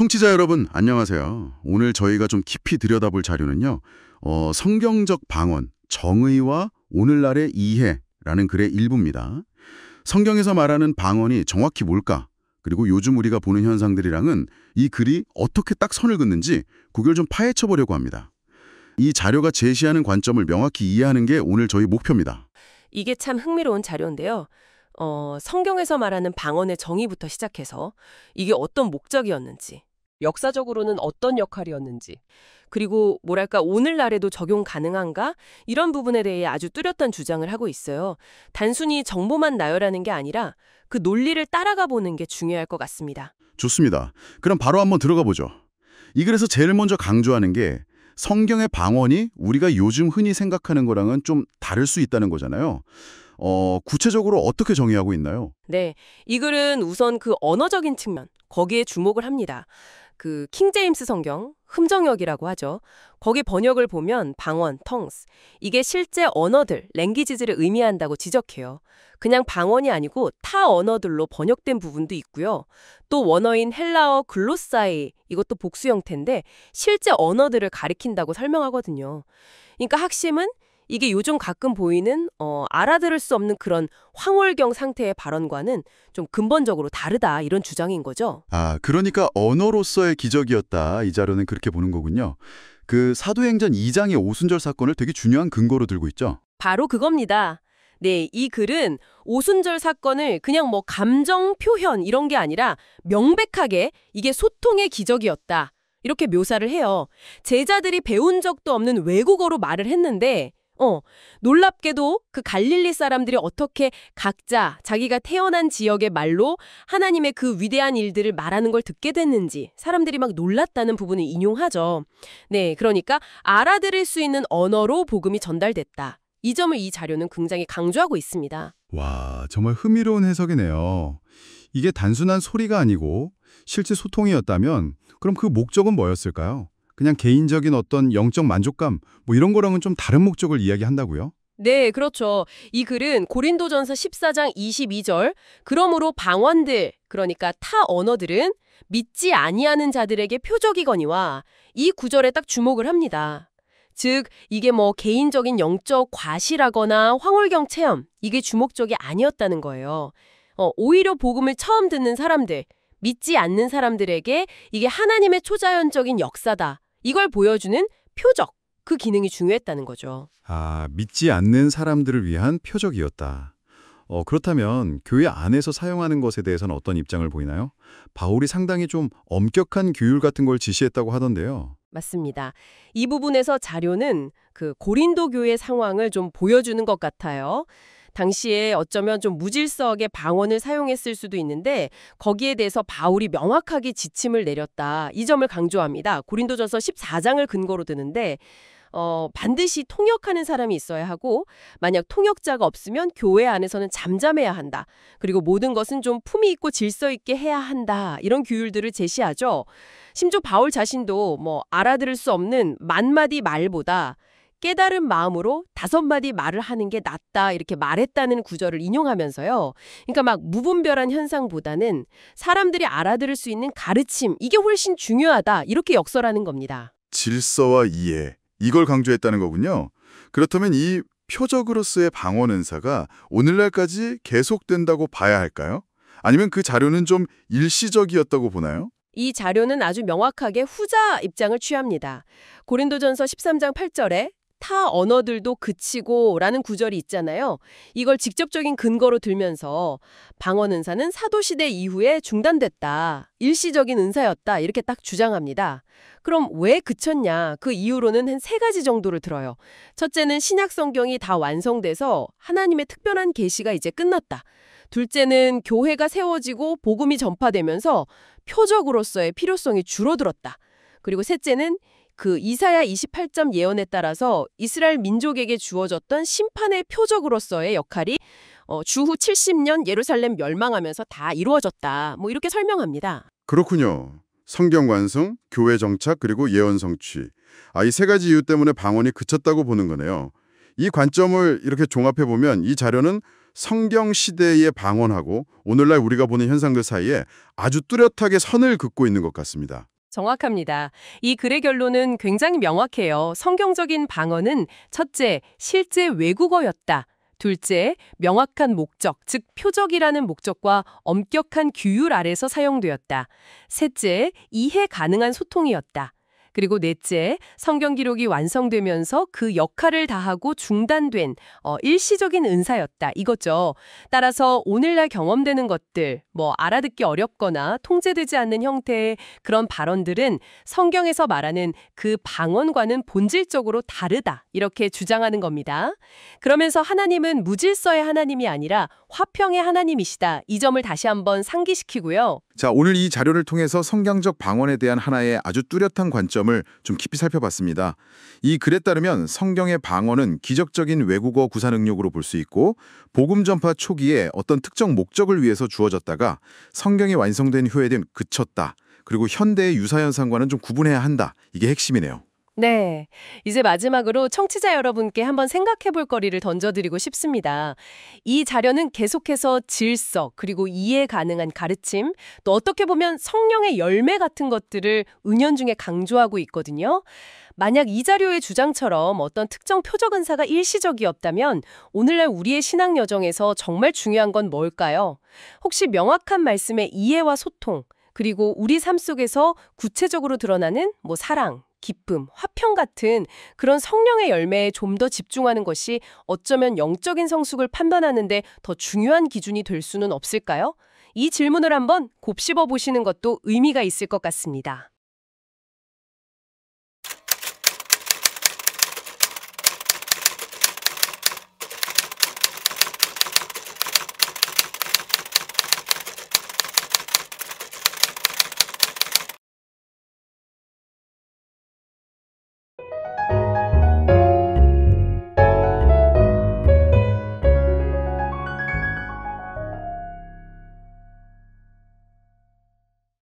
청취자 여러분, 안녕하세요. 오늘 저희가 좀 깊이 들여다볼 자료는요. 성경적 방언, 정의와 오늘날의 이해라는 글의 일부입니다. 성경에서 말하는 방언이 정확히 뭘까? 그리고 요즘 우리가 보는 현상들이랑은 이 글이 어떻게 딱 선을 긋는지 그걸 좀 파헤쳐 보려고 합니다. 이 자료가 제시하는 관점을 명확히 이해하는 게 오늘 저희 목표입니다. 이게 참 흥미로운 자료인데요. 성경에서 말하는 방언의 정의부터 시작해서 이게 어떤 목적이었는지, 역사적으로는 어떤 역할이었는지, 그리고 뭐랄까 오늘날에도 적용 가능한가? 이런 부분에 대해 아주 뚜렷한 주장을 하고 있어요. 단순히 정보만 나열하는 게 아니라 그 논리를 따라가 보는 게 중요할 것 같습니다. 좋습니다. 그럼 바로 한번 들어가 보죠. 이 글에서 제일 먼저 강조하는 게 성경의 방언이 우리가 요즘 흔히 생각하는 거랑은 좀 다를 수 있다는 거잖아요. 구체적으로 어떻게 정의하고 있나요? 네, 이 글은 우선 그 언어적인 측면, 거기에 주목을 합니다. 그 킹제임스 성경, 흠정역이라고 하죠. 거기 번역을 보면 방언, tongues, 이게 실제 언어들, 랭귀지즈를 의미한다고 지적해요. 그냥 방언이 아니고 타 언어들로 번역된 부분도 있고요. 또 원어인 헬라어 글로사이, 이것도 복수 형태인데 실제 언어들을 가리킨다고 설명하거든요. 그러니까 핵심은 이게 요즘 가끔 보이는 알아들을 수 없는 그런 황홀경 상태의 발언과는 좀 근본적으로 다르다 이런 주장인 거죠. 그러니까 언어로서의 기적이었다. 이 자료는 그렇게 보는 거군요. 그 사도행전 2장의 오순절 사건을 되게 중요한 근거로 들고 있죠. 바로 그겁니다. 네, 이 글은 오순절 사건을 그냥 뭐 감정 표현 이런 게 아니라 명백하게 이게 소통의 기적이었다. 이렇게 묘사를 해요. 제자들이 배운 적도 없는 외국어로 말을 했는데 놀랍게도 그 갈릴리 사람들이 어떻게 각자 자기가 태어난 지역의 말로 하나님의 그 위대한 일들을 말하는 걸 듣게 됐는지 사람들이 막 놀랐다는 부분을 인용하죠. 네, 그러니까 알아들을 수 있는 언어로 복음이 전달됐다. 이 점을 이 자료는 굉장히 강조하고 있습니다. 와, 정말 흥미로운 해석이네요. 이게 단순한 소리가 아니고 실제 소통이었다면 그럼 그 목적은 뭐였을까요? 그냥 개인적인 어떤 영적 만족감 뭐 이런 거랑은 좀 다른 목적을 이야기한다고요? 네, 그렇죠. 이 글은 고린도전서 14장 22절 그러므로 방언들, 그러니까 타 언어들은 믿지 아니하는 자들에게 표적이거니와 이 구절에 딱 주목을 합니다. 즉, 이게 뭐 개인적인 영적 과시라거나 황홀경 체험, 이게 주목적이 아니었다는 거예요. 오히려 복음을 처음 듣는 사람들, 믿지 않는 사람들에게 이게 하나님의 초자연적인 역사다. 이걸 보여주는 표적, 그 기능이 중요했다는 거죠. 믿지 않는 사람들을 위한 표적이었다. 그렇다면 교회 안에서 사용하는 것에 대해서는 어떤 입장을 보이나요? 바울이 상당히 좀 엄격한 규율 같은 걸 지시했다고 하던데요. 맞습니다. 이 부분에서 자료는 그 고린도 교회 상황을 좀 보여주는 것 같아요. 당시에 어쩌면 좀 무질서하게 방언을 사용했을 수도 있는데 거기에 대해서 바울이 명확하게 지침을 내렸다. 이 점을 강조합니다. 고린도전서 14장을 근거로 드는데 반드시 통역하는 사람이 있어야 하고 만약 통역자가 없으면 교회 안에서는 잠잠해야 한다. 그리고 모든 것은 좀 품위 있고 질서 있게 해야 한다. 이런 규율들을 제시하죠. 심지어 바울 자신도 뭐 알아들을 수 없는 만마디 말보다 깨달은 마음으로 5마디 말을 하는 게 낫다 이렇게 말했다는 구절을 인용하면서요. 그러니까 막 무분별한 현상보다는 사람들이 알아들을 수 있는 가르침 이게 훨씬 중요하다 이렇게 역설하는 겁니다. 질서와 이해, 이걸 강조했다는 거군요. 그렇다면 이 표적으로서의 방언 은사가 오늘날까지 계속된다고 봐야 할까요? 아니면 그 자료는 좀 일시적이었다고 보나요? 이 자료는 아주 명확하게 후자 입장을 취합니다. 고린도전서 13장 8절에 타 언어들도 그치고 라는 구절이 있잖아요. 이걸 직접적인 근거로 들면서 방언 은사는 사도시대 이후에 중단됐다. 일시적인 은사였다. 이렇게 딱 주장합니다. 그럼 왜 그쳤냐? 그 이유로는 한 3가지 정도를 들어요. 첫째는 신약 성경이 다 완성돼서 하나님의 특별한 계시가 이제 끝났다. 둘째는 교회가 세워지고 복음이 전파되면서 표적으로서의 필요성이 줄어들었다. 그리고 셋째는 그 이사야 28점 예언에 따라서 이스라엘 민족에게 주어졌던 심판의 표적으로서의 역할이 주후 70년 예루살렘 멸망하면서 다 이루어졌다. 뭐 이렇게 설명합니다. 그렇군요. 성경 완성, 교회 정착, 그리고 예언 성취. 이 3가지 이유 때문에 방언이 그쳤다고 보는 거네요. 이 관점을 이렇게 종합해보면 이 자료는 성경 시대의 방언하고 오늘날 우리가 보는 현상들 사이에 아주 뚜렷하게 선을 긋고 있는 것 같습니다. 정확합니다. 이 글의 결론은 굉장히 명확해요. 성경적인 방언은 첫째, 실제 외국어였다. 둘째, 명확한 목적, 즉 표적이라는 목적과 엄격한 규율 아래서 사용되었다. 셋째, 이해 가능한 소통이었다. 그리고 넷째, 성경 기록이 완성되면서 그 역할을 다하고 중단된 일시적인 은사였다. 이거죠. 따라서 오늘날 경험되는 것들, 알아듣기 어렵거나 통제되지 않는 형태의 그런 발언들은 성경에서 말하는 그 방언과는 본질적으로 다르다. 이렇게 주장하는 겁니다. 그러면서 하나님은 무질서의 하나님이 아니라 화평의 하나님이시다. 이 점을 다시 한번 상기시키고요. 자, 오늘 이 자료를 통해서 성경적 방언에 대한 하나의 아주 뚜렷한 관점을 좀 깊이 살펴봤습니다. 이 글에 따르면 성경의 방언은 기적적인 외국어 구사 능력으로 볼 수 있고 복음 전파 초기에 어떤 특정 목적을 위해서 주어졌다가 성경이 완성된 후에는 그쳤다. 그리고 현대의 유사 현상과는 좀 구분해야 한다. 이게 핵심이네요. 네. 이제 마지막으로 청취자 여러분께 한번 생각해 볼 거리를 던져드리고 싶습니다. 이 자료는 계속해서 질서, 그리고 이해 가능한 가르침, 또 어떻게 보면 성령의 열매 같은 것들을 은연중에 강조하고 있거든요. 만약 이 자료의 주장처럼 어떤 특정 표적 은사가 일시적이었다면 오늘날 우리의 신앙 여정에서 정말 중요한 건 뭘까요? 혹시 명확한 말씀의 이해와 소통, 그리고 우리 삶 속에서 구체적으로 드러나는 사랑, 기쁨, 화평 같은 그런 성령의 열매에 좀 더 집중하는 것이 어쩌면 영적인 성숙을 판단하는데 더 중요한 기준이 될 수는 없을까요? 이 질문을 한번 곱씹어 보시는 것도 의미가 있을 것 같습니다.